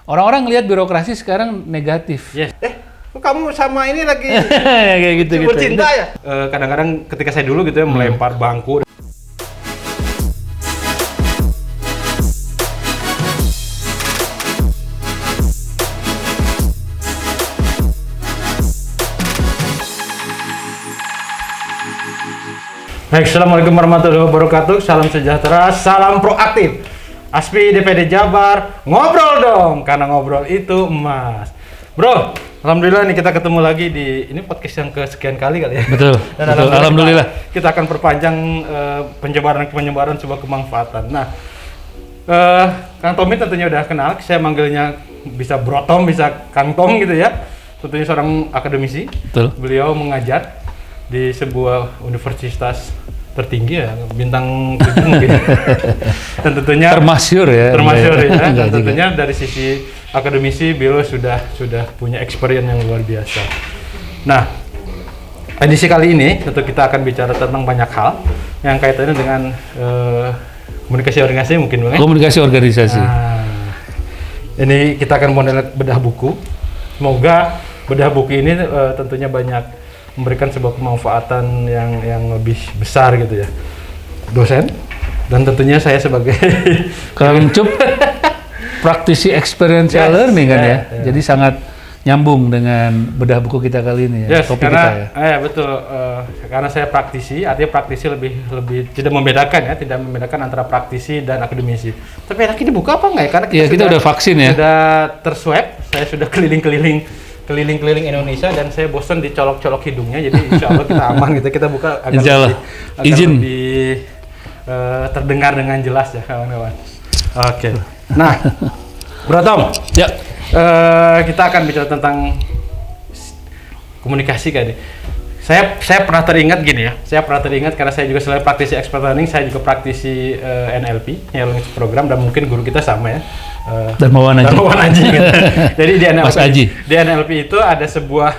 Orang-orang ngelihat birokrasi sekarang negatif. Yes. Kok kamu sama ini lagi Kayak gitu. cinta ya? Kadang-kadang ketika saya dulu gitu ya melempar bangku. Baik, assalamualaikum warahmatullahi wabarakatuh. Salam sejahtera, salam proaktif. Aspi DPD Jabar, ngobrol dong, karena ngobrol itu emas. Bro, alhamdulillah nih kita ketemu lagi di ini podcast yang kesekian kali ya. Betul. Dan betul. Alhamdulillah. Kita akan perpanjang penyebaran sebuah kemanfaatan. Nah, Kang Tommy tentunya udah kenal. Saya manggilnya bisa Bro Tom, bisa Kang Tom gitu ya. Tentunya seorang akademisi. Betul. Beliau mengajar di sebuah universitas tertinggi ya, bintang 7 mungkin. Dan tentunya termasyur ya. Dan tentunya dari sisi akademisi beliau sudah punya experience yang luar biasa. Nah, edisi kali ini tentu kita akan bicara tentang banyak hal yang kaitannya dengan komunikasi organisasi mungkin Bang. Komunikasi organisasi. Nah, ini kita akan model bedah buku. Semoga bedah buku ini tentunya banyak memberikan sebuah kemanfaatan yang lebih besar gitu ya, dosen dan tentunya saya sebagai Kang Cup praktisi experiential learning kan ya. Jadi sangat nyambung dengan bedah buku kita kali ini ya, topik karena, kita ya. Betul, karena saya praktisi, artinya praktisi lebih tidak membedakan antara praktisi dan akademisi. Tapi ini buku apa nggak ya? Karena kita udah vaksin ya. Sudah terswab, saya sudah keliling-keliling Indonesia dan saya bosan dicolok-colok hidungnya, jadi insya Allah kita aman gitu, kita buka agar lebih terdengar dengan jelas ya kawan-kawan. Oke. Nah, Bro Tom, ya. Kita akan bicara tentang komunikasi kali. Saya pernah teringat gini ya, karena saya juga selain praktisi expert learning, saya juga praktisi NLP, Neuro Linguistic Program, dan mungkin guru kita sama ya. Darmawan Aji gitu. Jadi di Mas NLP itu ada sebuah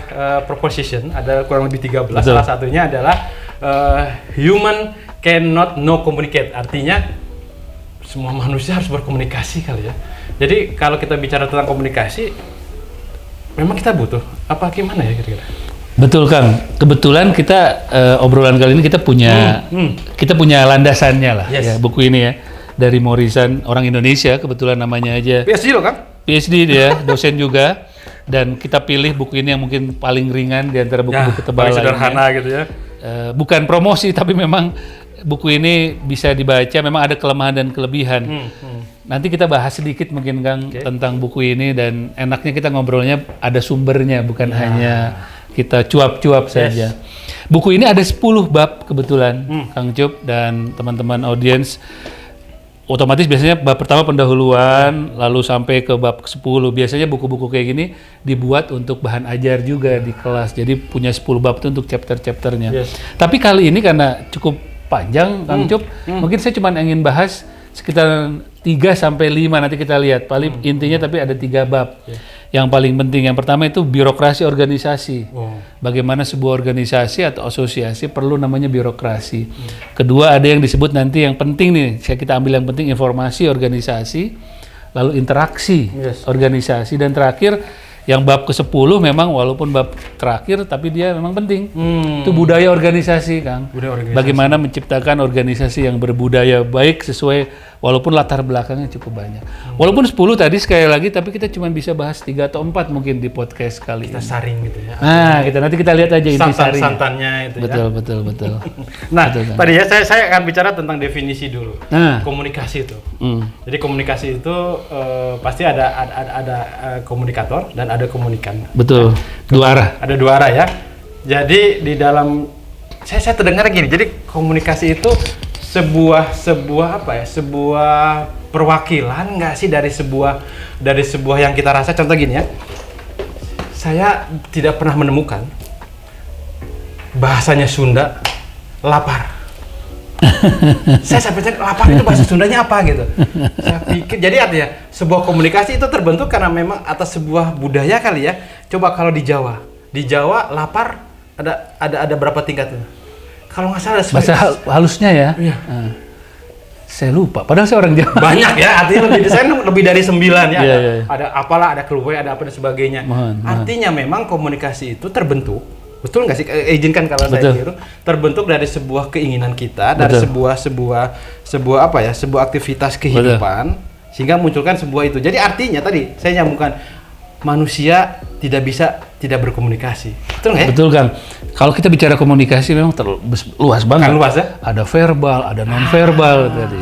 proposition, ada kurang lebih 13. Betul. Salah satunya adalah human cannot no communicate. Artinya semua manusia harus berkomunikasi kali ya. Jadi kalau kita bicara tentang komunikasi, memang kita butuh apa gimana ya kira-kira? Betul Kang. Kebetulan kita obrolan kali ini kita punya landasannya lah. Yes. Ya, buku ini ya. Dari Morrison, orang Indonesia, kebetulan namanya aja PhD loh kan? PhD dia, dosen juga. Dan kita pilih buku ini yang mungkin paling ringan di antara buku-buku tebal lainnya. Sederhana gitu ya. Bukan promosi, tapi memang buku ini bisa dibaca, memang ada kelemahan dan kelebihan. Nanti kita bahas sedikit mungkin Kang tentang buku ini, dan enaknya kita ngobrolnya ada sumbernya, bukan hanya kita cuap-cuap saja. Buku ini ada 10 bab kebetulan, Kang Cup dan teman-teman audiens. Otomatis biasanya bab pertama pendahuluan, lalu sampai ke bab ke-10. Biasanya buku-buku kayak gini dibuat untuk bahan ajar juga di kelas. Jadi punya 10 bab itu untuk chapter-chapternya. Tapi kali ini karena cukup panjang, Kang Cup, mungkin saya cuma ingin bahas sekitar 3 sampai 5, nanti kita lihat. Paling intinya tapi ada 3 bab. Yang paling penting, yang pertama itu birokrasi organisasi. Bagaimana sebuah organisasi atau asosiasi perlu namanya birokrasi. Kedua ada yang disebut nanti yang penting nih, kita ambil yang penting informasi organisasi, lalu interaksi organisasi, dan terakhir yang bab ke-10 memang walaupun bab terakhir tapi dia memang penting. Itu budaya organisasi, Kang. Bagaimana menciptakan organisasi yang berbudaya baik sesuai walaupun latar belakangnya cukup banyak. Walaupun 10 tadi sekali lagi, tapi kita cuma bisa bahas 3 atau 4 mungkin di podcast kali ini. Kita saring gitu ya. Nah, nanti kita lihat aja inti saring. Santannya itu betul, ya. Betul. Nah, betul, tadi ya saya akan bicara tentang definisi dulu. Komunikasi itu. Jadi komunikasi itu pasti ada komunikator dan ada komunikan. Betul. Dua arah. Ada 2 arah ya. Jadi di dalam saya terdengar gini. Jadi komunikasi itu sebuah perwakilan nggak sih dari sebuah yang kita rasa. Contoh gini ya, saya tidak pernah menemukan bahasanya Sunda lapar. Saya sampai cari lapar itu bahasa Sundanya apa gitu. Saya pikir jadi artinya sebuah komunikasi itu terbentuk karena memang atas sebuah budaya kali ya. Coba kalau di Jawa lapar ada berapa tingkatnya? Kalau nggak salah bahasa halusnya ya. Iya. Saya lupa, padahal saya orang Jawa. Banyak ya, artinya lebih dari 9 ya. Ada apalah, ada keluwe, ada apa dan sebagainya. Artinya memang komunikasi itu terbentuk, betul nggak sih? Izinkan kalau saya keliru, terbentuk dari sebuah keinginan kita, dari sebuah apa ya, sebuah aktivitas kehidupan, sehingga munculkan sebuah itu. Jadi artinya tadi saya nyambungkan, manusia tidak bisa tidak berkomunikasi. Betul nggak ya? Betul, Kang. Kalau kita bicara komunikasi memang luas banget. Kan luas ya? Ada verbal, ada non-verbal tadi.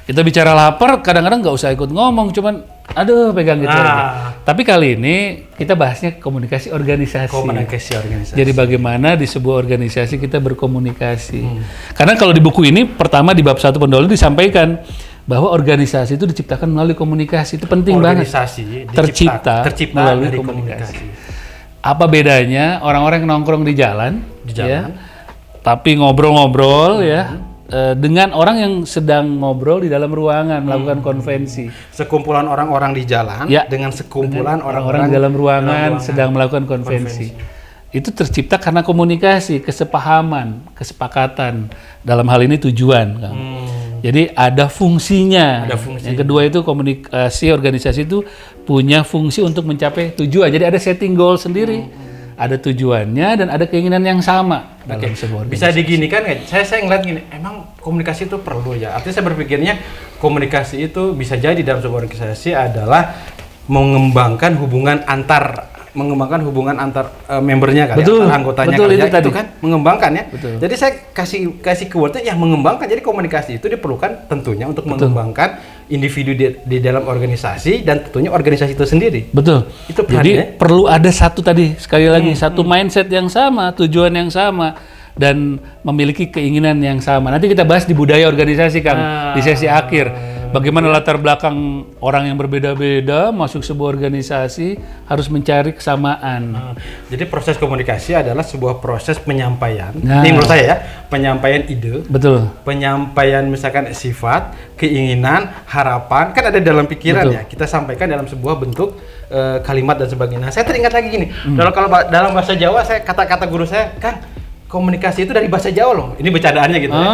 Kita bicara lapar, kadang-kadang nggak usah ikut ngomong, cuman aduh pegang gitu aja. Tapi kali ini kita bahasnya komunikasi organisasi. Komunikasi organisasi. Jadi bagaimana di sebuah organisasi kita berkomunikasi. Karena kalau di buku ini, pertama di bab 1 pendahulu disampaikan bahwa organisasi itu diciptakan melalui komunikasi. Itu penting banget. Organisasi tercipta melalui dari komunikasi. Apa bedanya orang-orang yang nongkrong di jalan, ya, tapi ngobrol-ngobrol ya, dengan orang yang sedang ngobrol di dalam ruangan melakukan konvensi. Sekumpulan orang-orang di jalan dengan sekumpulan orang-orang di dalam ruangan sedang melakukan konvensi. Itu tercipta karena komunikasi, kesepahaman, kesepakatan. Dalam hal ini tujuan, Kang. Jadi ada fungsinya. Yang kedua itu komunikasi organisasi itu punya fungsi untuk mencapai tujuan. Jadi ada setting goal sendiri, ada tujuannya dan ada keinginan yang sama dalam sebuah organisasi. Bisa diginikan nggak? Saya ngeliat gini, emang komunikasi itu perlu ya. Artinya saya berpikirnya komunikasi itu bisa jadi dalam sebuah organisasi adalah mengembangkan hubungan antar membernya kan, antar anggotanya betul, kerja itu kan mengembangkan ya. Betul. Jadi saya kasih keywordnya ya mengembangkan. Jadi komunikasi itu diperlukan tentunya untuk mengembangkan individu di dalam organisasi dan tentunya organisasi itu sendiri. Betul. Itu jadi perlu ada satu tadi sekali lagi satu mindset yang sama, tujuan yang sama dan memiliki keinginan yang sama. Nanti kita bahas di budaya organisasi, Kang, di sesi akhir. Bagaimana latar belakang orang yang berbeda-beda masuk sebuah organisasi harus mencari kesamaan. Jadi proses komunikasi adalah sebuah proses penyampaian. Ini menurut saya ya, penyampaian ide. Betul. Penyampaian misalkan sifat, keinginan, harapan kan ada dalam pikiran ya. Kita sampaikan dalam sebuah bentuk kalimat dan sebagainya. Saya teringat lagi gini. Kalau dalam bahasa Jawa saya kata-kata guru saya, Kang, komunikasi itu dari bahasa Jawa loh. Ini bercandaannya gitu ya.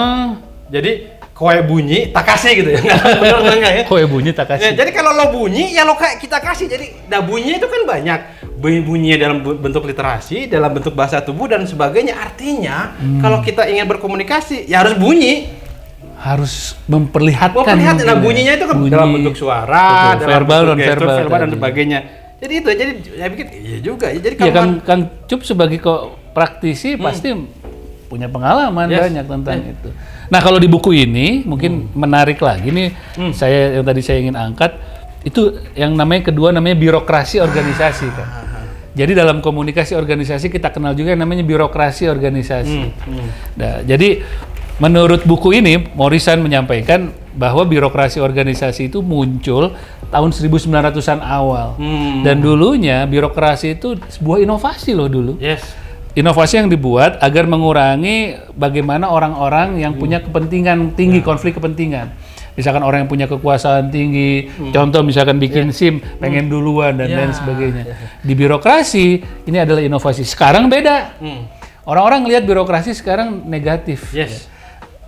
Jadi kowe bunyi tak kasih gitu ya. Benar enggak ya? Kowe bunyi tak kasih. Ya, jadi kalau lo bunyi ya lo kayak kita kasih. Jadi bunyi itu kan banyak. Bunyinya dalam bentuk literasi, dalam bentuk bahasa tubuh dan sebagainya. Artinya kalau kita ingin berkomunikasi ya harus bunyi. Harus memperlihatkan. Nah, bunyinya itu kan dalam bentuk suara, dalam verbal, bentuk gestur, verbal dan sebagainya. Jadi itu saya pikir iya juga ya. Jadi kalau Kang Cup sebagai praktisi pasti punya pengalaman banyak tentang itu. Nah, kalau di buku ini mungkin menarik lagi nih, saya yang tadi saya ingin angkat itu yang kedua namanya birokrasi organisasi, kan. Jadi dalam komunikasi organisasi kita kenal juga yang namanya birokrasi organisasi. Nah, jadi menurut buku ini Morrison menyampaikan bahwa birokrasi organisasi itu muncul tahun 1900-an awal. Dan dulunya birokrasi itu sebuah inovasi loh dulu. Inovasi yang dibuat agar mengurangi bagaimana orang-orang yang punya kepentingan tinggi, konflik kepentingan. Misalkan orang yang punya kekuasaan tinggi, contoh misalkan bikin SIM, pengen duluan dan lain sebagainya. Di birokrasi, ini adalah inovasi. Sekarang beda. Orang-orang ngelihat birokrasi sekarang negatif.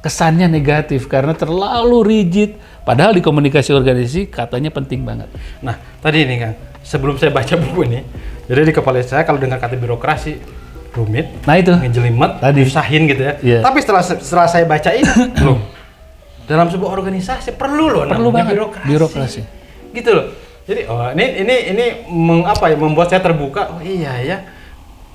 Kesannya negatif karena terlalu rigid. Padahal di komunikasi organisasi katanya penting banget. Nah, tadi ini Kang, sebelum saya baca buku ini, jadi di kepala saya kalau dengar kata birokrasi, rumit, ngejelimet, nyusahin gitu ya. Tapi setelah saya baca ini, loh, dalam sebuah organisasi perlu banget birokrasi. Gitu loh. Jadi ini membuat saya terbuka. Oh iya ya.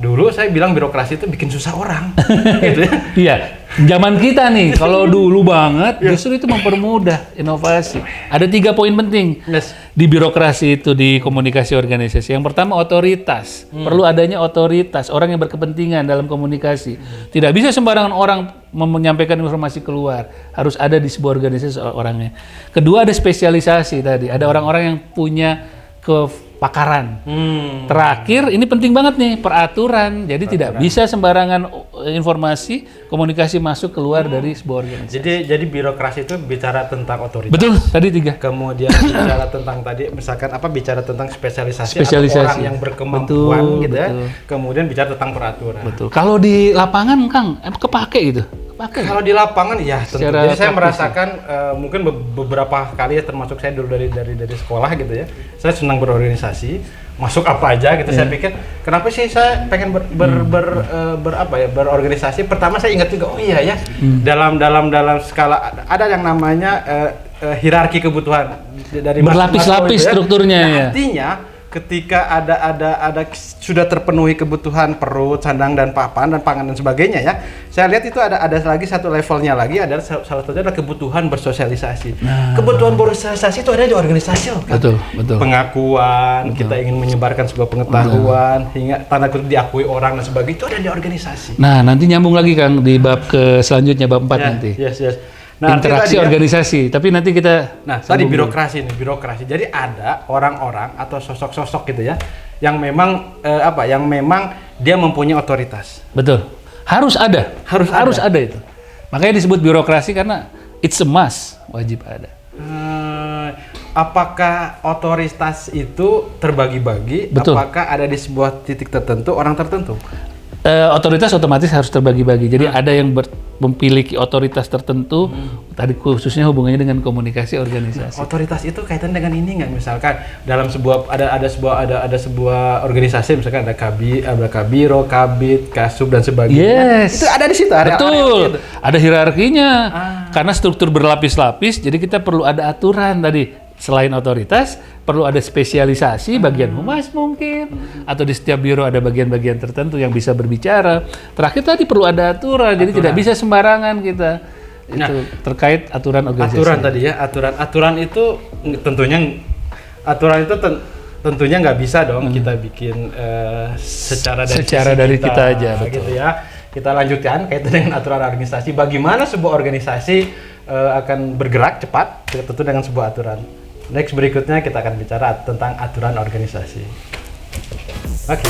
Dulu saya bilang birokrasi itu bikin susah orang. Gitu ya. Iya. Zaman kita nih, kalau dulu banget justru itu mempermudah inovasi. Ada 3 poin penting di birokrasi itu di komunikasi organisasi. Yang pertama otoritas. Perlu adanya otoritas, orang yang berkepentingan dalam komunikasi. Tidak bisa sembarangan orang menyampaikan informasi keluar. Harus ada di sebuah organisasi orangnya. Kedua ada spesialisasi tadi. Ada orang-orang yang punya kepakaran. Terakhir, ini penting banget nih, peraturan. Jadi tidak bisa sembarangan informasi, komunikasi masuk keluar dari sebuah organisasi. Jadi birokrasi itu bicara tentang otoritas. Betul, tadi 3. Kemudian bicara tentang tadi misalkan bicara tentang spesialisasi. Atau orang yang berkemampuan gitu ya. Kemudian bicara tentang peraturan. Betul. Kalau di lapangan, Kang, kepake gitu. pakai. Kalau di lapangan ya tentu. Secara Jadi saya praktis, merasakan mungkin beberapa kali ya, termasuk saya dulu dari sekolah gitu ya. Saya senang berorganisasi, masuk apa aja gitu. Saya pikir kenapa sih saya pengen berorganisasi. Pertama saya ingat juga, oh iya ya, dalam skala ada yang namanya hierarki kebutuhan dari berlapis-lapis gitu ya. strukturnya Nah, ya. artinya ketika ada sudah terpenuhi kebutuhan perut, sandang dan papan dan pangan dan sebagainya ya. Saya lihat itu ada lagi satu levelnya lagi, adalah salah satunya adalah kebutuhan bersosialisasi. Kebutuhan bersosialisasi itu ada di organisasi loh kan. Betul. Pengakuan, kita ingin menyebarkan sebuah pengetahuan hingga tanda kutip diakui orang dan sebagainya, itu ada di organisasi. Nah, nanti nyambung lagi Kang di bab ke selanjutnya, bab 4 nanti. Yes. Nah, interaksi organisasi, tapi nanti kita tadi birokrasi. Jadi ada orang-orang atau sosok-sosok gitu ya yang memang yang memang dia mempunyai otoritas. Betul. Harus ada itu. Makanya disebut birokrasi karena it's a must, wajib ada. Apakah otoritas itu terbagi-bagi? Betul. Apakah ada di sebuah titik tertentu, orang tertentu? Otoritas otomatis harus terbagi-bagi. Jadi ada yang memiliki otoritas tertentu, tadi khususnya hubungannya dengan komunikasi organisasi. Otoritas itu kaitan dengan ini nggak? Misalkan dalam sebuah ada sebuah organisasi, misalkan ada kabiro, kabit, kasub dan sebagainya. Yes. Itu ada di situ. Betul. Ada hierarkinya. Karena struktur berlapis-lapis, jadi kita perlu ada aturan tadi. Selain otoritas, perlu ada spesialisasi, bagian humas mungkin, atau di setiap biro ada bagian-bagian tertentu yang bisa berbicara. Terakhir tadi perlu ada aturan, jadi tidak bisa sembarangan kita. Itu terkait aturan organisasi. Aturan tadi ya, aturan itu tentunya nggak bisa dong kita bikin secara dari kita aja, betul. Gitu ya. Kita lanjutkan kaitan dengan aturan organisasi. Bagaimana sebuah organisasi akan bergerak cepat, tentu dengan sebuah aturan. Next berikutnya kita akan bicara tentang aturan organisasi. Oke.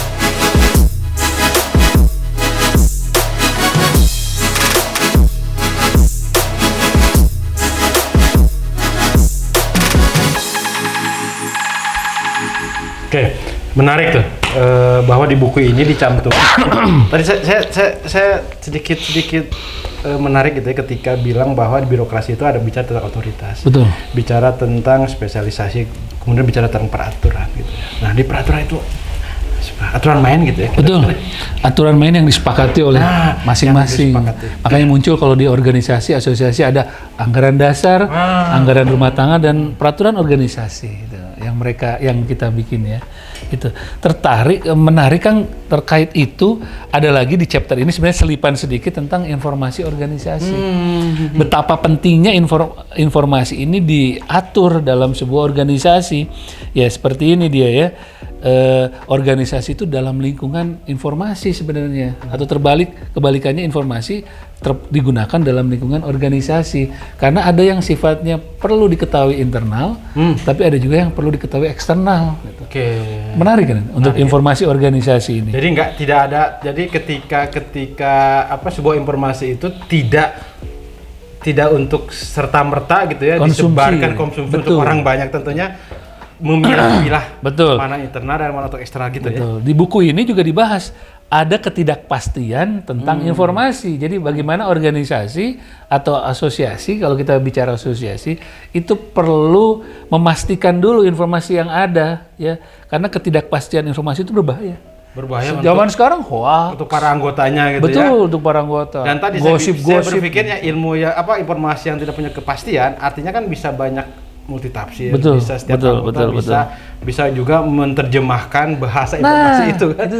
Oke, menarik tuh bahwa di buku ini dicantum. Tadi saya sedikit menarik gitu ya ketika bilang bahwa di birokrasi itu ada bicara tentang otoritas. Betul. Bicara tentang spesialisasi, kemudian bicara tentang peraturan gitu ya. Nah, di peraturan itu aturan main gitu ya. Betul. Aturan main yang disepakati oleh masing-masing. Makanya muncul kalau di organisasi, asosiasi ada anggaran dasar, anggaran rumah tangga dan peraturan organisasi gitu. Yang kita bikin ya. Itu menarik Kang terkait itu ada lagi di chapter ini sebenarnya selipan sedikit tentang informasi organisasi. Betapa pentingnya informasi ini diatur dalam sebuah organisasi. Ya seperti ini dia ya. Organisasi itu dalam lingkungan informasi sebenarnya, atau kebalikannya informasi digunakan dalam lingkungan organisasi, karena ada yang sifatnya perlu diketahui internal, tapi ada juga yang perlu diketahui eksternal. Gitu. Oke. Menarik kan untuk informasi organisasi ini. Jadi tidak ada. Jadi ketika sebuah informasi itu tidak untuk serta merta gitu ya disebarkan konsumsi untuk orang banyak, tentunya memilah-milah mana internal dan mana untuk eksternal gitu. Betul. Ya. Di buku ini juga dibahas ada ketidakpastian tentang informasi. Jadi bagaimana organisasi atau asosiasi, kalau kita bicara asosiasi, itu perlu memastikan dulu informasi yang ada ya. Karena ketidakpastian informasi itu berbahaya. Zaman sekarang hoax untuk para anggotanya gitu. Betul, ya. Untuk para anggota. Dan tadi saya berpikirnya informasi yang tidak punya kepastian artinya kan bisa banyak multitafsir, bisa setiap anggota bisa juga menerjemahkan bahasa informasi itu kan.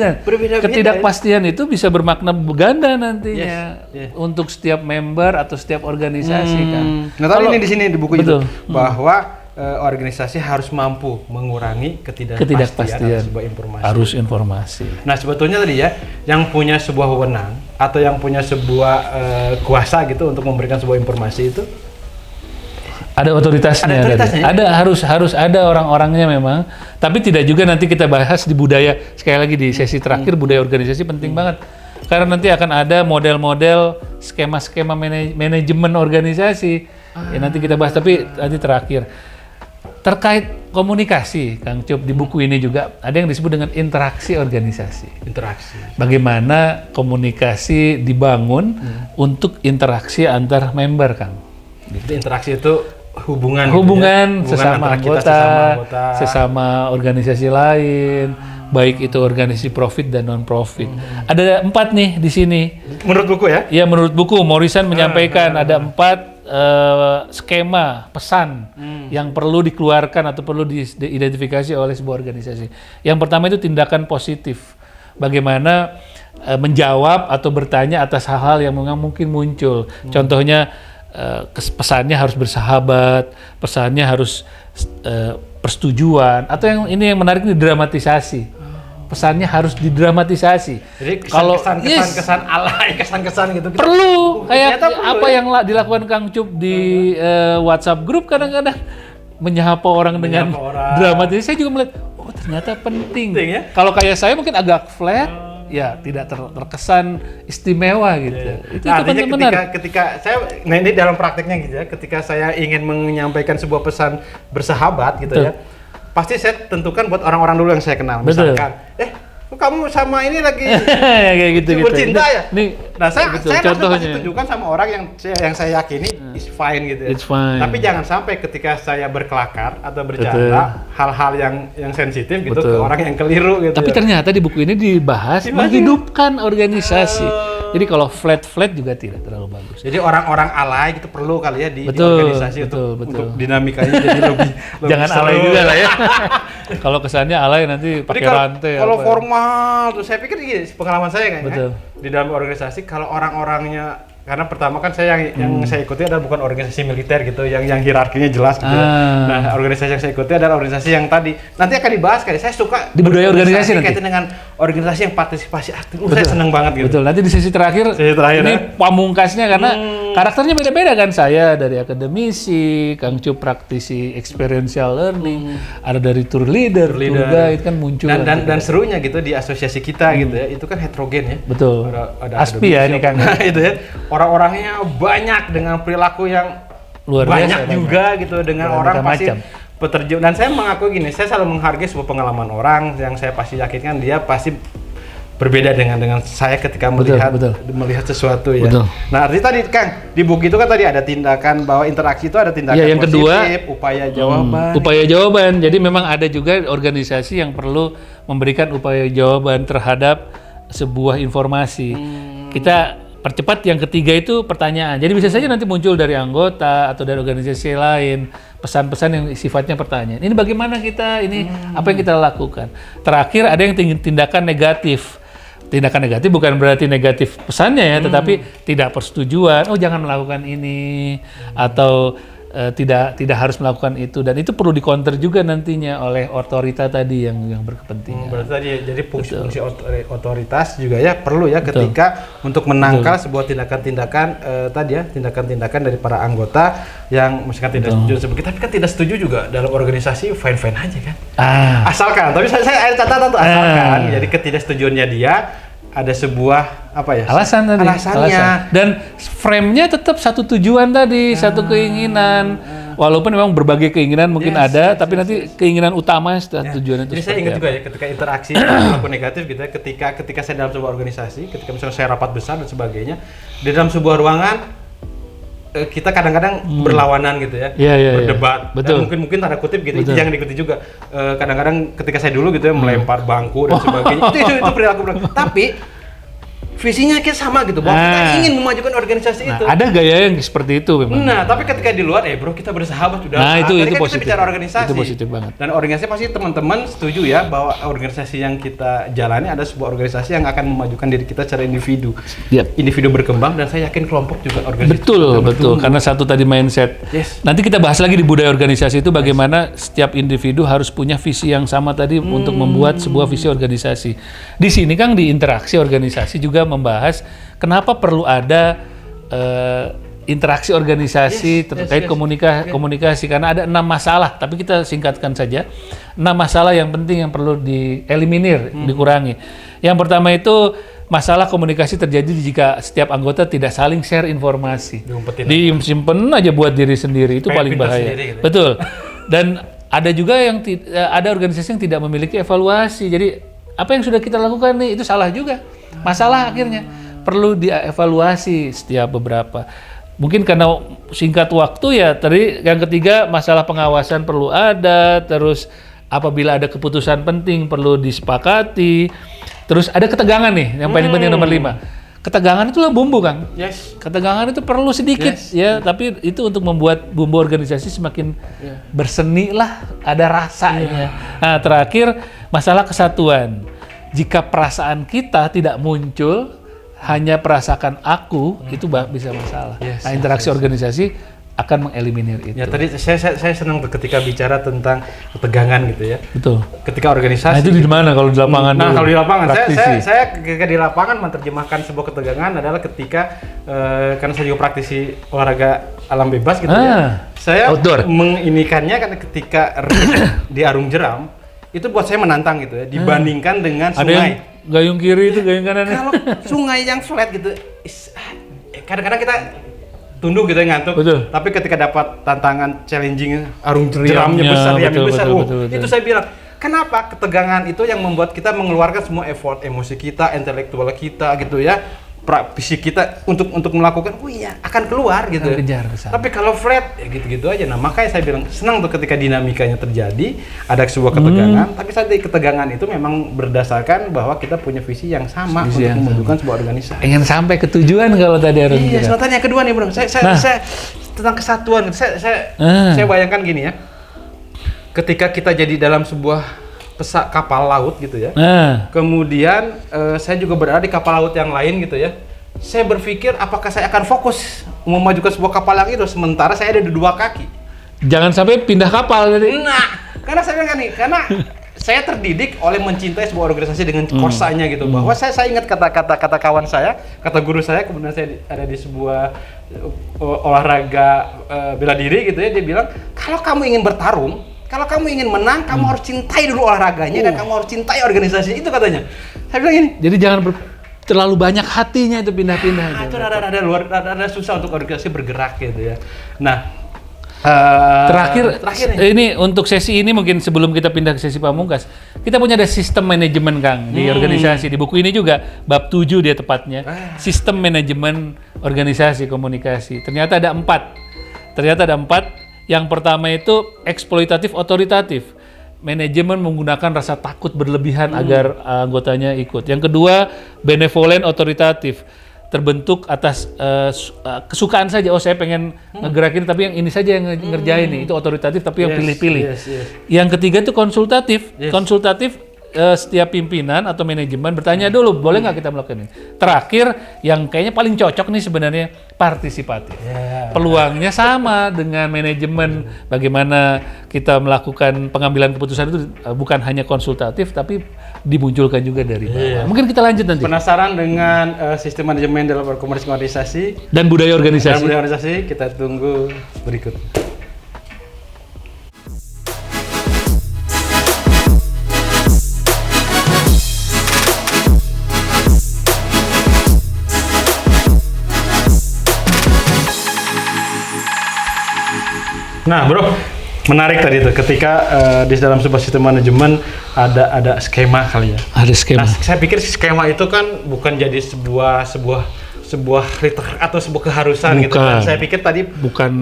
Ketidakpastian itu bisa bermakna ganda nantinya untuk setiap member atau setiap organisasi kan. Nah, tadi ini di sini di buku itu bahwa organisasi harus mampu mengurangi ketidakpastian sebuah informasi. Harus informasi. Nah, sebetulnya tadi ya, yang punya sebuah wewenang atau yang punya sebuah kuasa gitu untuk memberikan sebuah informasi itu ada otoritasnya. Harus ada orang-orangnya memang. Tapi tidak juga nanti kita bahas di budaya, sekali lagi di sesi terakhir budaya organisasi penting banget. Karena nanti akan ada model-model skema-skema manajemen organisasi. Ya nanti kita bahas, tapi nanti terakhir. Terkait komunikasi, Kang Cup, di buku ini juga ada yang disebut dengan interaksi organisasi. Interaksi. Bagaimana komunikasi dibangun untuk interaksi antar member, Kang. Jadi interaksi itu hubungan sesama anggota, sesama organisasi lain, baik itu organisasi profit dan non profit. Ada 4 nih di sini. Menurut buku ya? Iya, menurut buku Morrison menyampaikan ada 4 skema pesan yang perlu dikeluarkan atau perlu diidentifikasi oleh sebuah organisasi. Yang pertama itu tindakan positif. Bagaimana menjawab atau bertanya atas hal-hal yang mungkin muncul. Contohnya pesannya harus bersahabat, pesannya harus persetujuan, atau yang ini yang menarik ini dramatisasi. Pesannya harus didramatisasi. Jadi kesan-kesan alay, kesan-kesan gitu. Perlu kayak apa ya? Yang dilakukan Kang Cup di WhatsApp grup kadang-kadang menyapa orang dengan dramatis. Saya juga melihat, oh ternyata penting ya? Kalau kayak saya mungkin agak flat, ya tidak terkesan istimewa gitu. Itu ketika saya, nah ini dalam prakteknya gitu ya, ketika saya ingin menyampaikan sebuah pesan bersahabat gitu ya, pasti saya tentukan buat orang-orang dulu yang saya kenal. Misalkan, kok kamu sama ini lagi kayak gitu cinta ya? Nah saya langsung pasti tunjukkan sama orang yang saya yakini is fine gitu ya. It's fine. Tapi jangan sampai ketika saya berkelakar atau bercanda hal-hal yang sensitif gitu ke orang yang keliru gitu. Tapi ternyata di buku ini dibahas menghidupkan organisasi. Jadi kalau flat juga tidak terlalu bagus. Jadi orang-orang alay gitu perlu kali ya di organisasi untuk dinamikanya jadi lebih jangan seru. Alay juga lah ya. Kalau kesannya alay nanti pakai rantai. Kalau formal tuh saya pikir gini, pengalaman saya kayaknya di dalam organisasi kalau orang-orangnya, karena pertama kan saya yang saya ikuti adalah bukan organisasi militer gitu yang hirarkinya jelas gitu ya. Nah, organisasi yang saya ikuti adalah organisasi yang tadi nanti akan dibahas kali. Saya suka di budaya organisasi nanti kaitan dengan organisasi yang partisipasi aktif. Saya seneng banget gitu. Betul. Nanti di sesi terakhir ini pamungkasnya karena karakternya beda-beda kan. Saya dari akademisi, Kang Cup praktisi experiential learning, ada dari tour leader guide kan muncul. Dan serunya gitu di asosiasi kita gitu ya. Itu kan heterogen ya. Betul. Ada ASPI ya ini Kang. Itu ya. Orang-orangnya banyak dengan perilaku yang luar biasa, banyak juga gitu dengan orang pasti peterjun. Dan saya mengaku gini, saya selalu menghargai sebuah pengalaman orang yang saya pasti yakinkan dia pasti berbeda dengan saya ketika melihat sesuatu ya. Betul. Nah artinya tadi Kang di buku itu kan tadi ada tindakan bahwa interaksi itu ada tindakan yang positif, kedua, upaya jawaban. Jadi memang ada juga organisasi yang perlu memberikan upaya jawaban terhadap sebuah informasi. Kita percepat yang ketiga itu pertanyaan. Jadi bisa saja nanti muncul dari anggota atau dari organisasi lain pesan-pesan yang sifatnya pertanyaan. Ini bagaimana kita ini apa yang kita lakukan. Terakhir ada yang tindakan negatif. Tindakan negatif bukan berarti negatif pesannya ya, tetapi tidak persetujuan. Oh jangan melakukan ini atau tidak harus melakukan itu, dan itu perlu dikonter juga nantinya oleh otorita tadi yang berkepentingan. Berarti tadi jadi fungsi otoritas juga ya perlu ya ketika untuk menangkal sebuah tindakan-tindakan tadi ya, tindakan-tindakan dari para anggota yang misalkan tidak setuju seperti, tapi kan tidak setuju juga dalam organisasi fine-fine aja kan. Asalkan, tapi saya ada catatan tuh asalkan. Jadi ketidaksetujuannya dia ada sebuah alasannya dan frame-nya tetap satu tujuan tadi, satu keinginan, walaupun memang berbagai keinginan mungkin tapi nanti keinginan utama tujuan itu. Jadi saya ingat juga ya ketika interaksi perilaku negatif gitu ya, ketika saya dalam sebuah organisasi, ketika misalnya saya rapat besar dan sebagainya, di dalam sebuah ruangan kita kadang-kadang berlawanan gitu ya, berdebat. Betul. Dan mungkin tanda kutip gitu, itu jangan diikuti juga. Kadang-kadang ketika saya dulu gitu ya melempar bangku dan sebagainya, itu perilaku. Tapi visinya kita sama gitu, bahwa kita ingin memajukan organisasi itu. Ada gaya yang seperti itu memang. Nah, tapi ketika di luar, bro kita bersahabat udah. Nah, itu kan positif. Kita bicara organisasi. Itu positif banget. Dan organisasi pasti teman-teman setuju ya bahwa organisasi yang kita jalani ada sebuah organisasi yang akan memajukan diri kita secara individu. Individu berkembang, dan saya yakin kelompok juga organisasi. Betul. Karena satu tadi mindset. Nanti kita bahas lagi di budaya organisasi itu bagaimana setiap individu harus punya visi yang sama tadi untuk membuat sebuah visi organisasi. Di sini Kang di interaksi organisasi juga membahas kenapa perlu ada interaksi organisasi terkait komunikasi, karena ada 6 masalah, tapi kita singkatkan saja 6 masalah yang penting yang perlu dieliminir, dikurangi. Yang pertama itu masalah komunikasi terjadi jika setiap anggota tidak saling share informasi, disimpan aja buat diri sendiri, itu paling bahaya. Gitu. Betul. Dan ada juga yang ada organisasi yang tidak memiliki evaluasi. Jadi apa yang sudah kita lakukan nih itu salah juga. Masalah akhirnya perlu dievaluasi setiap beberapa. Mungkin karena singkat waktu ya. Tadi yang ketiga masalah pengawasan perlu ada. Terus apabila ada keputusan penting perlu disepakati. Terus ada ketegangan nih yang paling penting nomor 5. Ketegangan itulah bumbu, Kang. Yes. Ketegangan itu perlu sedikit, ya. Tapi itu untuk membuat bumbu organisasi semakin berseni lah, ada rasanya. Nah, terakhir masalah kesatuan. Jika perasaan kita tidak muncul, hanya perasakan aku, itu bisa masalah. Nah, interaksi organisasi akan mengeliminir itu. Ya, tadi saya senang ketika bicara tentang ketegangan gitu ya. Betul. Ketika organisasi. Nah, itu di mana kalau di lapangan? Nah, kalau di lapangan, saya ketika di lapangan menerjemahkan sebuah ketegangan adalah ketika karena saya juga praktisi olahraga alam bebas gitu ya. Saya outdoor. Menginikannya kan ketika di Arung Jeram itu buat saya menantang gitu ya, dibandingkan dengan sungai. Ada yang gayung kiri itu, gayung kanan. Kalau sungai yang flat gitu, kadang-kadang kita tunduk gitu ngantuk. Betul. Tapi ketika dapat tantangan challenging Arung Jeramnya besar, betul. Itu saya bilang, kenapa ketegangan itu yang membuat kita mengeluarkan semua effort emosi kita, intelektual kita gitu ya, fisik kita untuk melakukan, akan keluar gitu. Kejar kesana. Tapi kalau flat ya gitu-gitu aja. Nah, makanya saya bilang senang tuh ketika dinamikanya terjadi, ada sebuah ketegangan, tapi saat ketegangan itu memang berdasarkan bahwa kita punya visi yang sama untuk membentukkan sebuah organisasi. Ingin sampai ke tujuan kalau tadi Arun. Iya, sebenarnya yang kedua nih, Bro. Saya tentang kesatuan. Saya bayangkan gini ya. Ketika kita jadi dalam sebuah kapal laut gitu ya. Kemudian saya juga berada di kapal laut yang lain gitu ya. Saya berpikir apakah saya akan fokus memajukan sebuah kapal yang itu sementara saya ada di 2 kaki. Jangan sampai pindah kapal tadi. Nah, karena saya bilang nih, karena saya terdidik oleh mencintai sebuah organisasi dengan korsanya gitu. Bahwa saya ingat kata kawan saya, kata guru saya, kemudian saya ada di sebuah olahraga bela diri gitu ya. Dia bilang, kalau kamu ingin bertarung, kalau kamu ingin menang, kamu harus cintai dulu olahraganya dan kamu harus cintai organisasi itu katanya. Saya bilang ini. Jadi jangan terlalu banyak hatinya itu pindah-pindah. Itu ada susah untuk organisasi bergerak gitu ya. Nah, terakhir ini untuk sesi ini mungkin sebelum kita pindah ke sesi pamungkas, kita punya ada sistem manajemen, Kang, di organisasi. Di buku ini juga bab 7 dia tepatnya. Sistem manajemen organisasi komunikasi. Ternyata ada 4. Yang pertama itu eksploitatif otoritatif. Manajemen menggunakan rasa takut berlebihan agar anggotanya ikut. Yang kedua, benevolen otoritatif. Terbentuk atas kesukaan saja. Oh, saya pengen ngegerakin tapi yang ini saja yang ngerjain nih. Itu otoritatif tapi yang pilih-pilih. Yang ketiga itu konsultatif. Konsultatif, setiap pimpinan atau manajemen bertanya dulu, boleh nggak kita melakukan ini? Terakhir, yang kayaknya paling cocok nih sebenarnya, partisipatif. Peluangnya sama dengan manajemen, bagaimana kita melakukan pengambilan keputusan itu bukan hanya konsultatif, tapi dimunculkan juga dari bawah. Mungkin kita lanjut nanti. Penasaran dengan sistem manajemen dalam berkomunikasi organisasi dan budaya organisasi? Kita tunggu berikut. Nah, Bro, menarik tadi itu ketika di dalam sebuah sistem manajemen ada skema kali ya. Ada skema. Nah, saya pikir skema itu kan bukan jadi sebuah ritual atau sebuah keharusan gitu kan. Saya pikir tadi bukan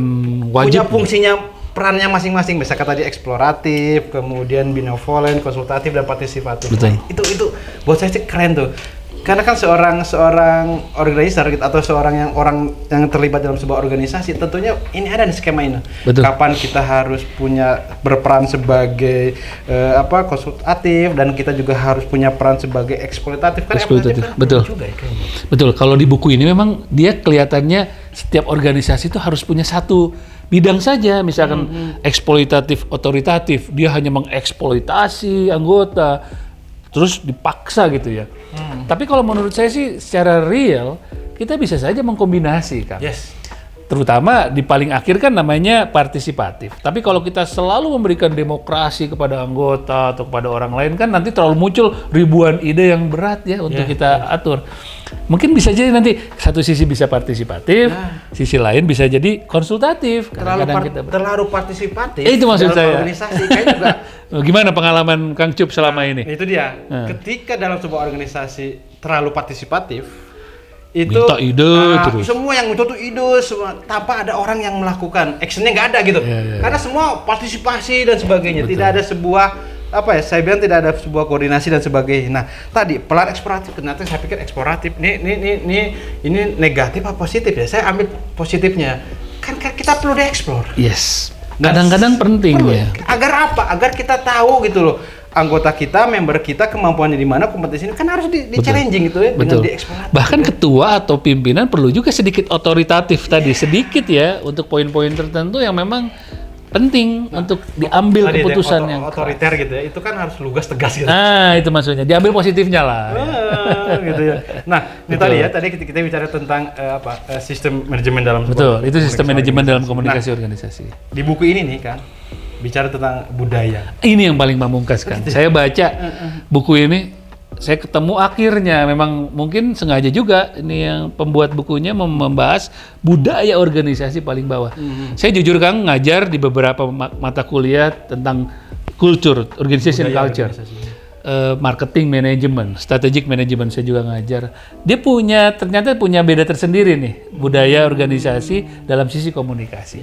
wajib. Punya fungsinya, perannya masing-masing. Misalkan tadi eksploratif, kemudian benevolen, konsultatif dan partisipatif. Betul. Nah, itu buat saya sih keren tuh. Karena kan seorang organizer atau orang yang terlibat dalam sebuah organisasi, tentunya ini ada di skema ini. Betul. Kapan kita harus berperan sebagai konsultatif, dan kita juga harus punya peran sebagai eksploitatif. Kan eksploitatif. Betul. Juga, ya, betul. Kalau di buku ini memang dia kelihatannya setiap organisasi itu harus punya satu bidang saja. Misalkan eksploitatif otoritatif, dia hanya mengeksploitasi anggota, terus dipaksa gitu ya. Tapi kalau menurut saya sih secara real kita bisa saja mengkombinasi, Kang. Yes. terutama di paling akhir kan namanya partisipatif. Tapi kalau kita selalu memberikan demokrasi kepada anggota atau kepada orang lain kan nanti terlalu muncul ribuan ide yang berat ya untuk kita atur. Mungkin bisa jadi nanti satu sisi bisa partisipatif, sisi lain bisa jadi konsultatif. Terlalu partisipatif. Itu maksud saya. Organisasi kayak juga. Gimana pengalaman Kang Cup selama ini? Itu dia. Ketika dalam sebuah organisasi terlalu partisipatif, itu minta ide terus. Semua yang muncul tuh ide, semua tanpa ada orang yang melakukan, actionnya nggak ada gitu. Karena semua partisipasi dan sebagainya. Betul. Tidak ada sebuah saya bilang tidak ada sebuah koordinasi dan sebagainya. Nah, tadi pelan eksploratif, ternyata saya pikir eksploratif. Ini negatif apa positif ya? Saya ambil positifnya. Kan kita perlu dieksplor. Yes. Kadang-kadang penting ya. Agar apa? Agar kita tahu gitu loh. Anggota kita, member kita, kemampuannya di mana, kompetisi ini kan harus di-challenging gitu ya. Betul. Dengan dieksploratif. Bahkan ketua atau pimpinan perlu juga sedikit otoritatif tadi, sedikit ya untuk poin-poin tertentu yang memang penting untuk diambil keputusan yang otoriter gitu ya. Itu kan harus lugas tegas gitu. Nah, itu maksudnya. Diambil positifnya lah. Gitu ya. Nah, ini tadi kita bicara tentang sistem manajemen dalam Betul, itu sistem manajemen dalam komunikasi organisasi. Di buku ini nih kan bicara tentang budaya. Ini yang paling pamungkas kan. Saya baca buku ini, saya ketemu akhirnya memang mungkin sengaja juga ini yang pembuat bukunya membahas budaya organisasi paling bawah. Saya jujur Kang ngajar di beberapa mata kuliah tentang culture, organization budaya culture. Marketing management, strategic management saya juga ngajar. Dia ternyata punya beda tersendiri nih budaya organisasi dalam sisi komunikasi.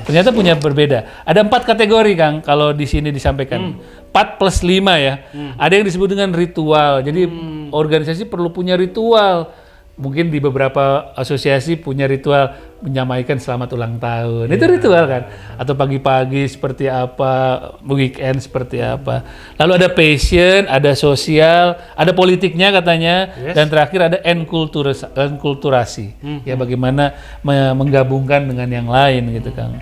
Ternyata punya berbeda. Ada 4 kategori Kang kalau di sini disampaikan. 4 plus 5 ya. Ada yang disebut dengan ritual. Jadi organisasi perlu punya ritual. Mungkin di beberapa asosiasi punya ritual menyampaikan selamat ulang tahun. Itu ritual kan? Atau pagi-pagi seperti apa, weekend seperti apa. Lalu ada passion, ada sosial, ada politiknya katanya, dan terakhir ada enkulturasi. Ya bagaimana menggabungkan dengan yang lain gitu Kang.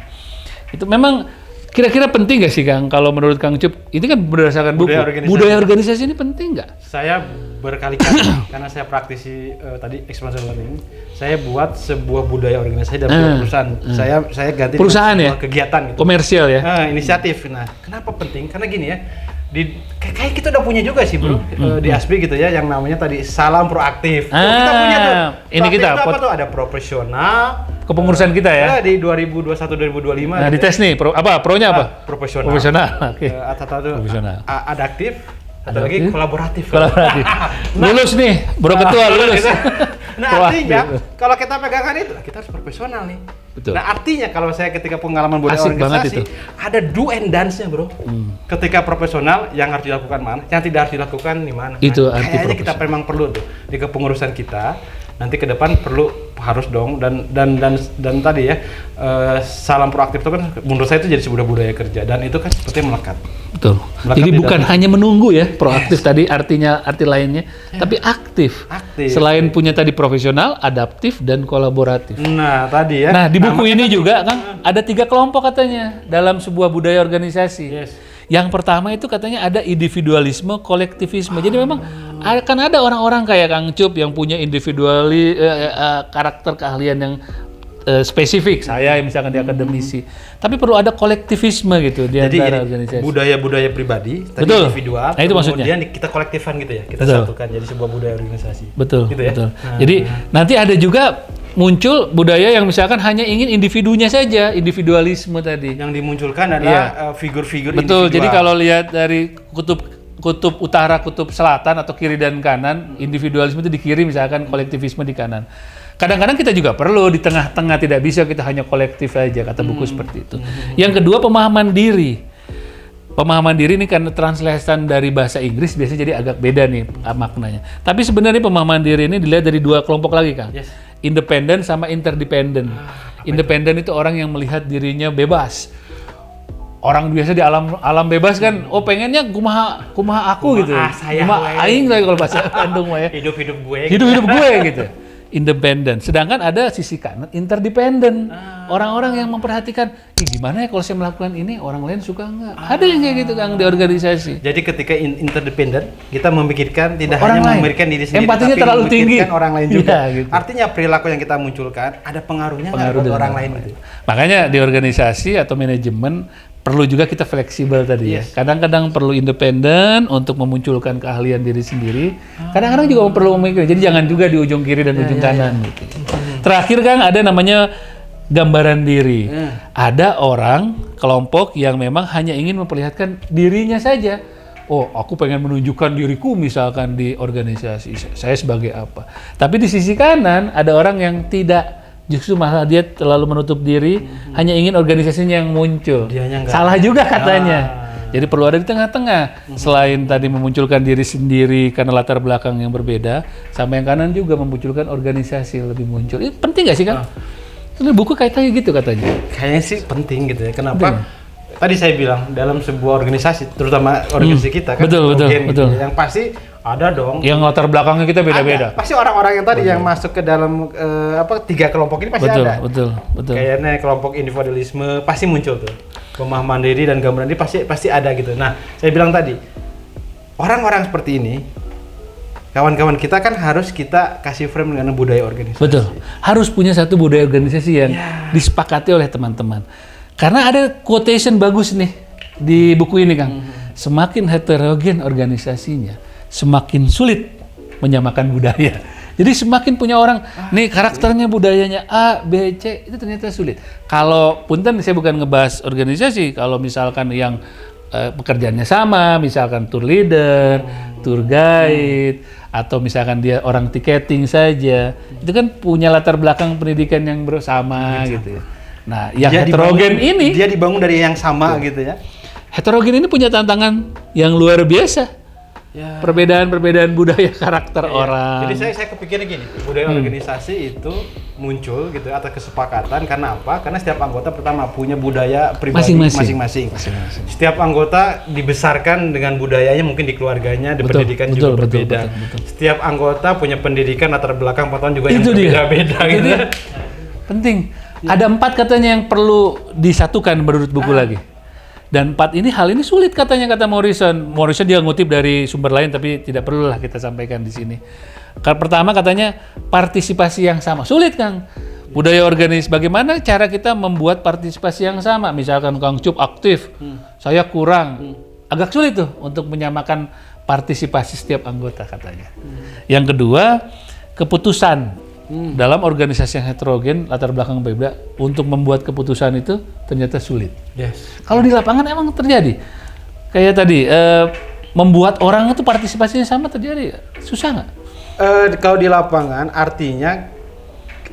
Itu memang kira-kira penting nggak sih Kang? Kalau menurut Kang Cup, ini kan berdasarkan buku. Budaya organisasi ini penting nggak? Saya berkali-kali karena saya praktisi tadi experiential learning, saya buat sebuah budaya organisasi dalam perusahaan. Saya ganti perusahaan ya? Kegiatan gitu. Komersial ya? Inisiatif. Nah, kenapa penting? Karena gini ya. Kayak kita udah punya juga sih bro di ASBI gitu ya yang namanya tadi salam proaktif. Kita punya tuh. Ini kita apa tuh ada profesional. Kepengurusan kita ya? Di 2021-2025. Nah di tes nih, pro-nya apa? Profesional. Oke. Profesional. Adaptif. Atau lagi kolaboratif. Lulus nih, bro ketua lulus. Nah artinya kalau kita pegangan itu kita harus profesional nih. Betul. Nah artinya kalau saya ketika pengalaman budaya organisasi ada do and dance-nya bro. Ketika profesional yang harus dilakukan mana, yang tidak harus dilakukan di mana. Itu kayaknya kita memang perlu tuh di kepengurusan kita. Nanti ke depan harus dong dan tadi ya salam proaktif itu kan menurut saya itu jadi sebuah budaya kerja dan itu kan sepertinya melekat. Betul. Jadi bukan hanya menunggu ya proaktif tadi arti lainnya, tapi aktif. Selain punya tadi profesional, adaptif dan kolaboratif. Nah tadi ya. Nah di buku ini juga Kang ada 3 kelompok katanya dalam sebuah budaya organisasi. Yang pertama itu katanya ada individualisme, kolektivisme. Jadi memang akan ada orang-orang kayak Kang Cup yang punya karakter keahlian yang spesifik. Saya misalkan di akademisi. Tapi perlu ada kolektivisme gitu di antara organisasi. Budaya-budaya pribadi, tadi individual. Nah, itu maksudnya. Kemudian kita kolektifan gitu ya. Kita satukan jadi sebuah budaya organisasi. Betul. Gitu ya? Betul. Jadi nanti ada juga muncul budaya yang misalkan hanya ingin individunya saja, individualisme tadi. Yang dimunculkan adalah figur-figur Betul. individual. Jadi kalau lihat dari kutub utara, kutub selatan atau kiri dan kanan, individualisme itu di kiri, misalkan kolektivisme di kanan. Kadang-kadang kita juga perlu di tengah-tengah, tidak bisa kita hanya kolektif aja, kata buku seperti itu. Yang kedua pemahaman diri. Pemahaman diri ini karena translasan dari bahasa Inggris biasanya jadi agak beda nih maknanya. Tapi sebenarnya pemahaman diri ini dilihat dari 2 kelompok lagi Kang. Independen sama interdependent. Independen itu orang yang melihat dirinya bebas. Orang biasa di alam bebas kan, pengennya kumaha aku gitu. Kumaha aing lah kalau bahasa Bandung mah ya. Hidup gue. Hidup gue gitu. independen. Sedangkan ada sisi kanan interdependen. Orang-orang yang memperhatikan, gimana ya kalau saya melakukan ini, orang lain suka nggak? Ada yang kayak gitu Kang di organisasi. Jadi ketika interdependen, kita memikirkan tidak orang hanya lain. memikirkan diri sendiri, Empatinya tapi terlalu memikirkan tinggi. orang lain juga. Ya, gitu. Artinya perilaku yang kita munculkan ada pengaruhnya nggak buat orang lain gitu. Makanya di organisasi atau manajemen perlu juga kita fleksibel tadi ya. Kadang-kadang perlu independen untuk memunculkan keahlian diri sendiri. Kadang-kadang juga perlu memikirkan. Jadi jangan juga di ujung kiri dan ujung kanan. Gitu. Terakhir Kang ada namanya gambaran diri. Ada orang kelompok yang memang hanya ingin memperlihatkan dirinya saja. Oh, aku pengen menunjukkan diriku misalkan di organisasi. Saya sebagai apa. Tapi di sisi kanan ada orang yang tidak. Justru malah dia terlalu menutup diri, hanya ingin organisasinya yang muncul. Salah juga katanya. Jadi perlu ada di tengah-tengah. Selain tadi memunculkan diri sendiri karena latar belakang yang berbeda, sama yang kanan juga memunculkan organisasi yang lebih muncul. Ini penting nggak sih Kang? Ini buku kaitannya gitu katanya. Kayaknya sih penting gitu ya. Kenapa? Tadi saya bilang dalam sebuah organisasi, terutama organisasi kita kan, betul. Gitu, yang pasti ada dong. Yang latar belakangnya kita beda-beda. Pasti orang-orang yang tadi yang masuk ke dalam 3 kelompok ini pasti ada. Betul. Kayaknya kelompok individualisme pasti muncul tuh. Pemahaman diri dan gambaran diri pasti ada gitu. Nah, saya bilang tadi orang-orang seperti ini, kawan-kawan kita kan harus kita kasih frame dengan budaya organisasi. Betul. Harus punya satu budaya organisasi yang disepakati oleh teman-teman. Karena ada quotation bagus nih di buku ini Kang. Semakin heterogen organisasinya, semakin sulit menyamakan budaya. Jadi semakin punya orang, nih karakternya budayanya A, B, C, itu ternyata sulit. Kalau punten saya bukan ngebahas organisasi, kalau misalkan yang pekerjaannya sama, misalkan tour leader, tour guide, atau misalkan dia orang tiketing saja, itu kan punya latar belakang pendidikan yang bersama gitu ya. Nah, yang heterogen ini dia dibangun dari yang sama gitu ya. Heterogen ini punya tantangan yang luar biasa. Perbedaan-perbedaan budaya karakter orang. Jadi saya kepikirnya gini, budaya organisasi itu muncul gitu atas kesepakatan karena apa? Karena setiap anggota pertama punya budaya pribadi masing-masing. Setiap anggota dibesarkan dengan budayanya mungkin di keluarganya, di pendidikan juga berbeda. Betul. Setiap anggota punya pendidikan latar belakang pengetahuan juga yang berbeda-beda gitu. Penting. Ada 4 katanya yang perlu disatukan menurut buku lagi. Dan 4 ini hal ini sulit katanya kata Morrison. Morrison dia ngutip dari sumber lain tapi tidak perlulah kita sampaikan di sini. Pertama katanya partisipasi yang sama. Sulit Kang. Budaya organisasi bagaimana cara kita membuat partisipasi yang sama? Misalkan Kang Cup aktif, saya kurang. Agak sulit tuh untuk menyamakan partisipasi setiap anggota katanya. Yang kedua, keputusan. Dalam organisasi yang heterogen, latar belakang berbeda, untuk membuat keputusan itu ternyata sulit. Kalau di lapangan emang terjadi. Kayak tadi, membuat orang itu partisipasinya sama terjadi, susah nggak? Kalau di lapangan artinya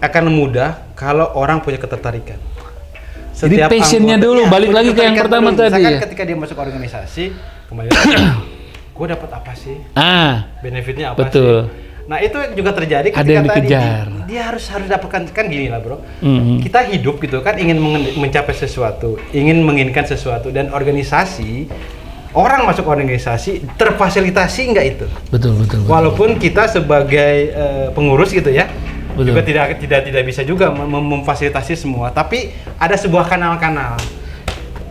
akan mudah kalau orang punya ketertarikan. Jadi passionnya dulu, balik lagi ke yang pertama tadi. Misalkan ketika dia masuk organisasi, kembali gue dapat apa sih? Benefitnya apa sih? Nah itu juga terjadi ketika ada yang dikejar. Dia harus dapatkan, kan gini lah bro. Kita hidup gitu kan ingin mencapai sesuatu, ingin menginginkan sesuatu, dan organisasi, orang masuk organisasi terfasilitasi nggak itu? Betul. Walaupun kita sebagai pengurus gitu ya, juga tidak bisa juga memfasilitasi semua, tapi ada sebuah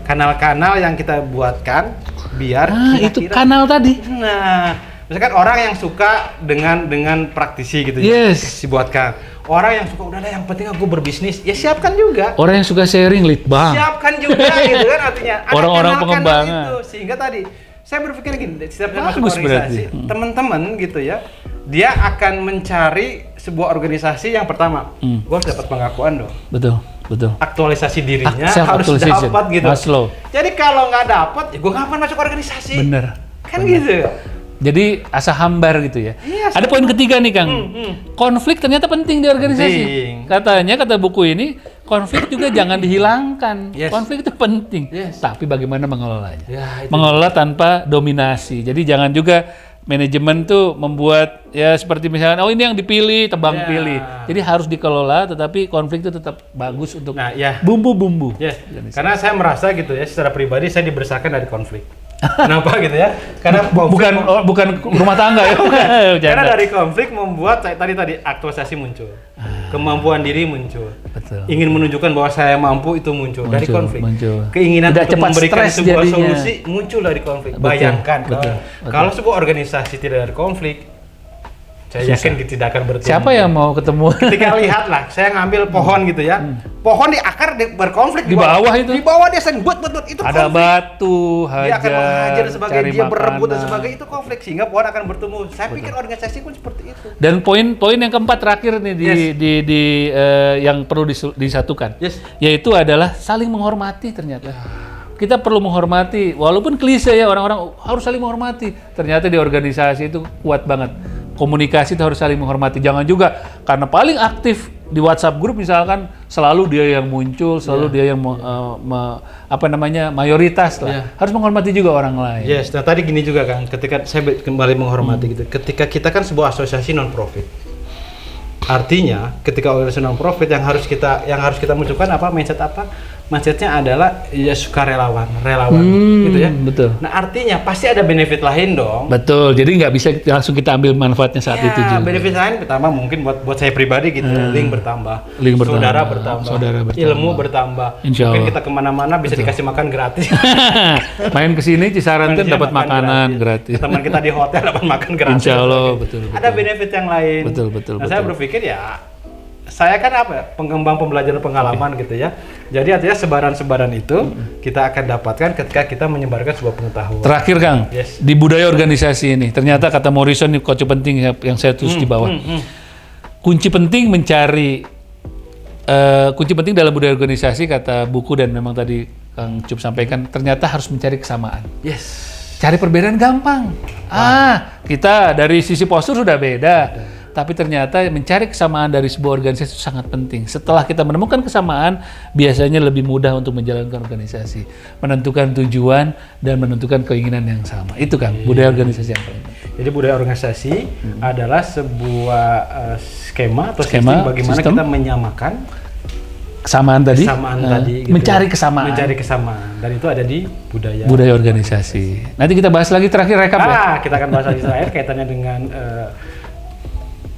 kanal-kanal yang kita buatkan biar itu kanal tadi. Nah, misalkan orang yang suka dengan praktisi gitu ya, dibuatkan. Orang yang suka udahlah yang penting aku berbisnis, ya siapkan juga. Orang yang suka sharing lead bang. Siapkan juga gitu kan artinya. Orang-orang pengembangan. Itu. Sehingga tadi saya berpikir gini, setiap saya masuk organisasi, teman-teman gitu ya, dia akan mencari sebuah organisasi yang pertama, gue harus dapat pengakuan dong. Betul. Aktualisasi dirinya harus dapat gitu. Maslow. Jadi kalau nggak dapat, ya gue ngapain masuk organisasi? Bener. Gitu. Jadi asa hambar gitu ya. Ada poin ketiga nih Kang. Konflik ternyata penting di organisasi. Katanya kata buku ini, konflik juga jangan dihilangkan. Konflik itu penting. Tapi bagaimana mengelolanya? Mengelola tanpa dominasi. Jadi jangan juga manajemen tuh membuat ya seperti misalnya ini yang dipilih, tebang pilih. Jadi harus dikelola tetapi konflik itu tetap bagus untuk bumbu-bumbu. Karena saya merasa gitu ya, secara pribadi saya dibesarkan dari konflik. Kenapa gitu ya? Karena bukan rumah tangga ya. Karena dari konflik membuat tadi aktualisasi muncul. Kemampuan diri muncul. Betul. Ingin menunjukkan bahwa saya mampu itu muncul dari konflik. Muncul. Keinginan Tidak untuk memberikan sebuah jadinya. solusi muncul dari konflik. Bayangkan kalau sebuah organisasi tidak ada konflik, saya yakin tidak akan bertemu. Siapa yang mau ketemu? Ketika lihatlah, saya ngambil pohon gitu ya. Pohon di akar berkonflik di bawah itu. Di bawah dia buat itu ada konflik. Batu, Dia akan menghajar dan sebagainya, dia berebut dan makanan. sebagainya, itu konflik sehingga pohon akan bertemu. Saya pikir organisasi pun seperti itu. Dan poin yang keempat terakhir nih yang perlu disatukan, yaitu adalah saling menghormati ternyata. Kita perlu menghormati, walaupun klise ya orang-orang harus saling menghormati. Ternyata di organisasi itu kuat banget. Komunikasi itu harus saling menghormati. Jangan juga karena paling aktif di WhatsApp grup misalkan selalu dia yang muncul, selalu dia yang mayoritas lah. Harus menghormati juga orang lain. Nah tadi gini juga kan, ketika saya kembali menghormati gitu. Ketika kita kan sebuah asosiasi non profit. Artinya ketika organisasi non profit yang harus kita munculkan mindsetnya adalah ya sukarelawan, gitu ya. Betul. Nah artinya pasti ada benefit lain dong. Betul. Jadi nggak bisa langsung kita ambil manfaatnya saat itu juga. Benefit lain pertama mungkin buat saya pribadi gitu, link bertambah, saudara bertambah, ilmu bertambah. Mungkin kita kemana-mana bisa dikasih makan gratis. Main kesini Cisaran tuh dapat makanan gratis. Teman kita di hotel dapat makan gratis. Insya Allah betul. Ada benefit yang lain. Betul. Saya berpikir saya kan pengembang pembelajaran pengalaman gitu ya. Jadi artinya sebaran-sebaran itu kita akan dapatkan ketika kita menyebarkan sebuah pengetahuan. Terakhir Kang, di budaya organisasi ini, ternyata kata Morrison ini kunci penting yang saya tulis di bawah. Kunci penting dalam budaya organisasi kata buku dan memang tadi Kang Cup sampaikan, ternyata harus mencari kesamaan. Cari perbedaan gampang. Kita dari sisi postur sudah beda. Tapi ternyata mencari kesamaan dari sebuah organisasi itu sangat penting. Setelah kita menemukan kesamaan, biasanya lebih mudah untuk menjalankan organisasi, menentukan tujuan dan menentukan keinginan yang sama. Itu kan budaya organisasi yang paling penting. Jadi budaya organisasi adalah sebuah skema atau sistem bagaimana kita menyamakan kesamaan tadi gitu, mencari kesamaan dan itu ada di budaya organisasi. Nanti kita bahas lagi terakhir rekap ya. Kita akan bahas lagi terakhir kaitannya dengan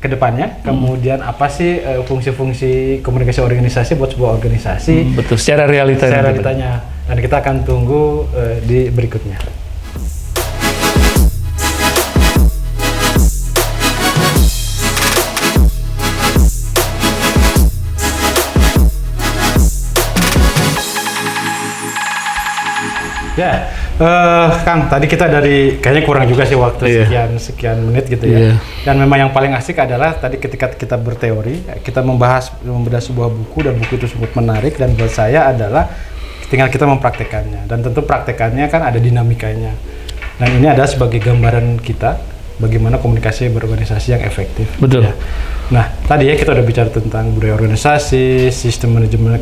kedepannya, kemudian apa sih fungsi-fungsi komunikasi organisasi buat sebuah organisasi. Betul, secara realitanya. Dan kita akan tunggu di berikutnya. Kang, tadi kita kayaknya kurang juga sih waktu sekian menit gitu ya. Dan memang yang paling asik adalah tadi ketika kita berteori, kita membedah sebuah buku dan buku itu sangat menarik dan buat saya adalah tinggal kita mempraktekannya. Dan tentu praktekannya kan ada dinamikanya. Dan ini adalah sebagai gambaran kita bagaimana komunikasi berorganisasi yang efektif. Betul. Ya. Nah, tadi ya kita udah bicara tentang budaya organisasi, sistem manajemen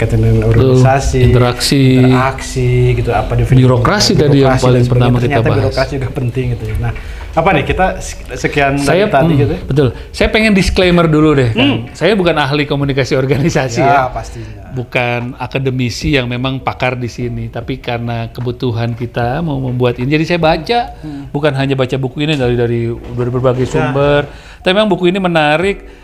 organisasi, interaksi gitu, apa definisi birokrasi tadi yang paling pertama kita bahas. Ternyata birokrasi juga penting gitu. Nah, apa nih kita sekian tadi gitu. Betul. Saya pengen disclaimer dulu deh, kan. Saya bukan ahli komunikasi organisasi ya. Pastinya. Bukan akademisi yang memang pakar di sini, tapi karena kebutuhan kita mau membuat ini, jadi saya baca, bukan hanya baca buku ini dari berbagai sumber, tapi memang buku ini menarik,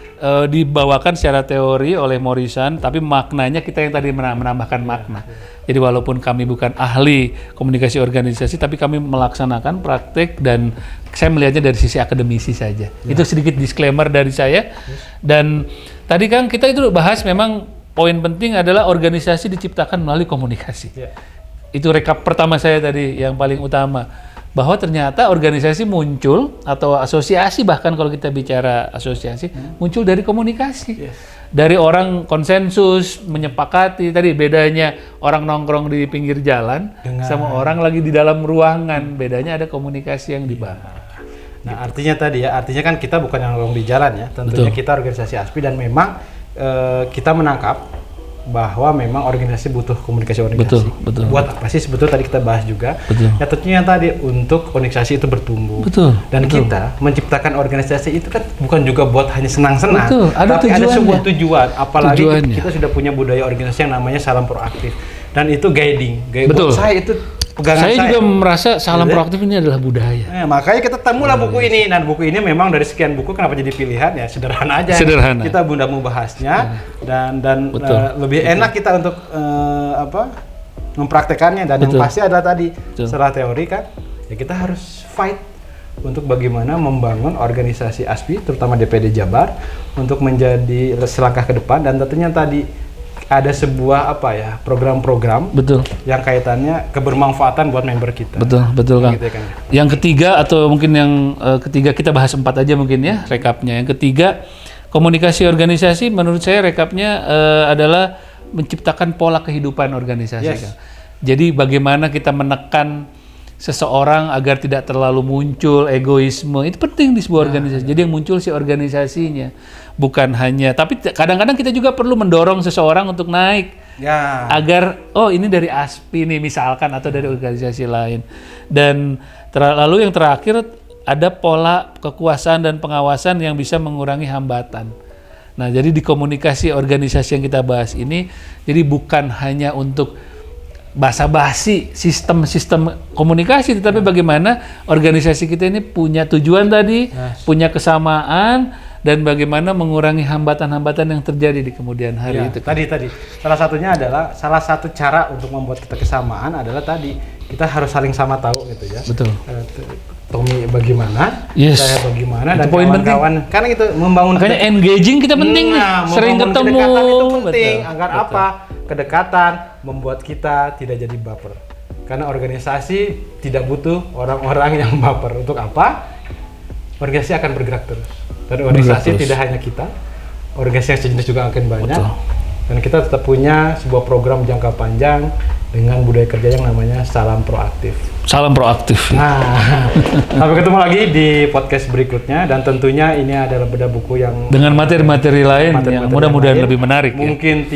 dibawakan secara teori oleh Morrison, tapi maknanya kita yang tadi menambahkan makna. Jadi walaupun kami bukan ahli komunikasi organisasi, tapi kami melaksanakan praktek dan saya melihatnya dari sisi akademisi saja. Itu sedikit disclaimer dari saya. Dan tadi Kang kita itu bahas memang poin penting adalah organisasi diciptakan melalui komunikasi. Itu rekap pertama saya tadi yang paling utama. Bahwa ternyata organisasi muncul atau asosiasi, bahkan kalau kita bicara asosiasi, muncul dari komunikasi. Dari orang konsensus, menyepakati, tadi bedanya orang nongkrong di pinggir jalan sama orang lagi di dalam ruangan, bedanya ada komunikasi yang dibahas. Nah artinya kan kita bukan yang nongkrong di jalan ya, tentunya kita organisasi ASPI dan memang kita menangkap bahwa memang organisasi butuh komunikasi organisasi. Betul. Buat apa sih sebetulnya tadi kita bahas juga. Ya tentunya tadi untuk organisasi itu bertumbuh. Dan kita menciptakan organisasi itu kan bukan juga buat hanya senang-senang, tapi ada sebuah tujuan. Apalagi kita sudah punya budaya organisasi yang namanya salam proaktif. Dan itu guiding. Buat saya itu pegangan saya juga merasa salam proaktif ini adalah budaya. Makanya kita temulah buku ini. Dan buku ini memang dari sekian buku kenapa jadi pilihan ya sederhana aja. Sederhana. Kita bunda mau bahasnya dan lebih enak kita untuk mempraktekannya dan yang pasti adalah tadi setelah teori kan ya kita harus fight untuk bagaimana membangun organisasi ASPI terutama DPD Jabar untuk menjadi selangkah ke depan dan tentunya tadi ada sebuah program-program yang kaitannya kebermanfaatan buat member kita. Betul Kang. Gitu ya, Kang. Yang ketiga atau mungkin yang ketiga kita bahas 4 aja mungkin ya rekapnya. Yang ketiga komunikasi organisasi menurut saya rekapnya adalah menciptakan pola kehidupan organisasi. Kang. Jadi bagaimana kita menekan seseorang agar tidak terlalu muncul egoisme, itu penting di sebuah organisasi. Jadi yang muncul si organisasinya, bukan hanya. Tapi kadang-kadang kita juga perlu mendorong seseorang untuk naik, agar ini dari ASPI nih misalkan atau dari organisasi lain. Dan lalu yang terakhir ada pola kekuasaan dan pengawasan yang bisa mengurangi hambatan. Nah, jadi di komunikasi organisasi yang kita bahas ini, jadi bukan hanya untuk basa-basi sistem komunikasi, tetapi bagaimana organisasi kita ini punya tujuan tadi, punya kesamaan, dan bagaimana mengurangi hambatan-hambatan yang terjadi di kemudian hari itu. Tadi salah satunya adalah salah satu cara untuk membuat kita kesamaan adalah tadi kita harus saling sama tahu gitu ya. Betul. Tommy bagaimana, saya bagaimana, dan kawan-kawan. Karena itu membangun. Makanya engaging kita penting, sering ketemu. Kedekatan itu penting. Agar apa? Kedekatan membuat kita tidak jadi baper. Karena organisasi tidak butuh orang-orang yang baper. Untuk apa? Organisasi akan bergerak terus. Dan organisasi tidak hanya kita, organisasi yang sejenis juga akan banyak. Dan kita tetap punya sebuah program jangka panjang dengan budaya kerja yang namanya Salam Proaktif. Salam Proaktif. Nah, sampai ketemu lagi di podcast berikutnya dan tentunya ini adalah beda buku yang dengan materi-materi lain yang mudah-mudahan lebih menarik. Mungkin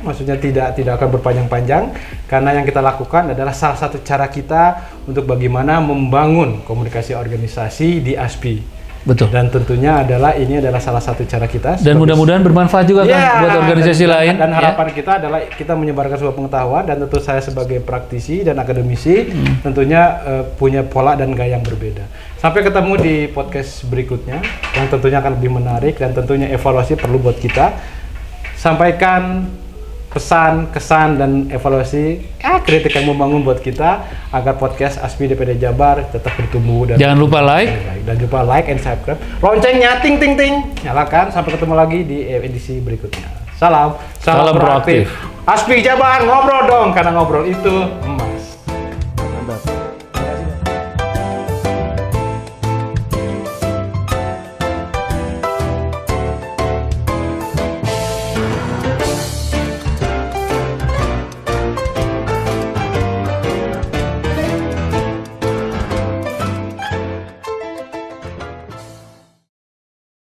maksudnya tidak akan berpanjang-panjang karena yang kita lakukan adalah salah satu cara kita untuk bagaimana membangun komunikasi organisasi di ASPI. Betul. Dan tentunya ini adalah salah satu cara kita. Dan mudah-mudahan bermanfaat juga kan buat organisasi lain. Dan harapan kita adalah kita menyebarkan sebuah pengetahuan dan tentu saya sebagai praktisi dan akademisi tentunya punya pola dan gaya yang berbeda. Sampai ketemu di podcast berikutnya yang tentunya akan lebih menarik dan tentunya evaluasi perlu buat kita. Sampaikan pesan, kesan, dan evaluasi kritik yang membangun buat kita agar podcast ASPI DPD Jabar tetap bertumbuh dan jangan lupa like and subscribe, loncengnya ting ting ting nyalakan. Sampai ketemu lagi di edisi berikutnya. Salam proaktif. ASPI Jabar, ngobrol dong karena ngobrol itu emas.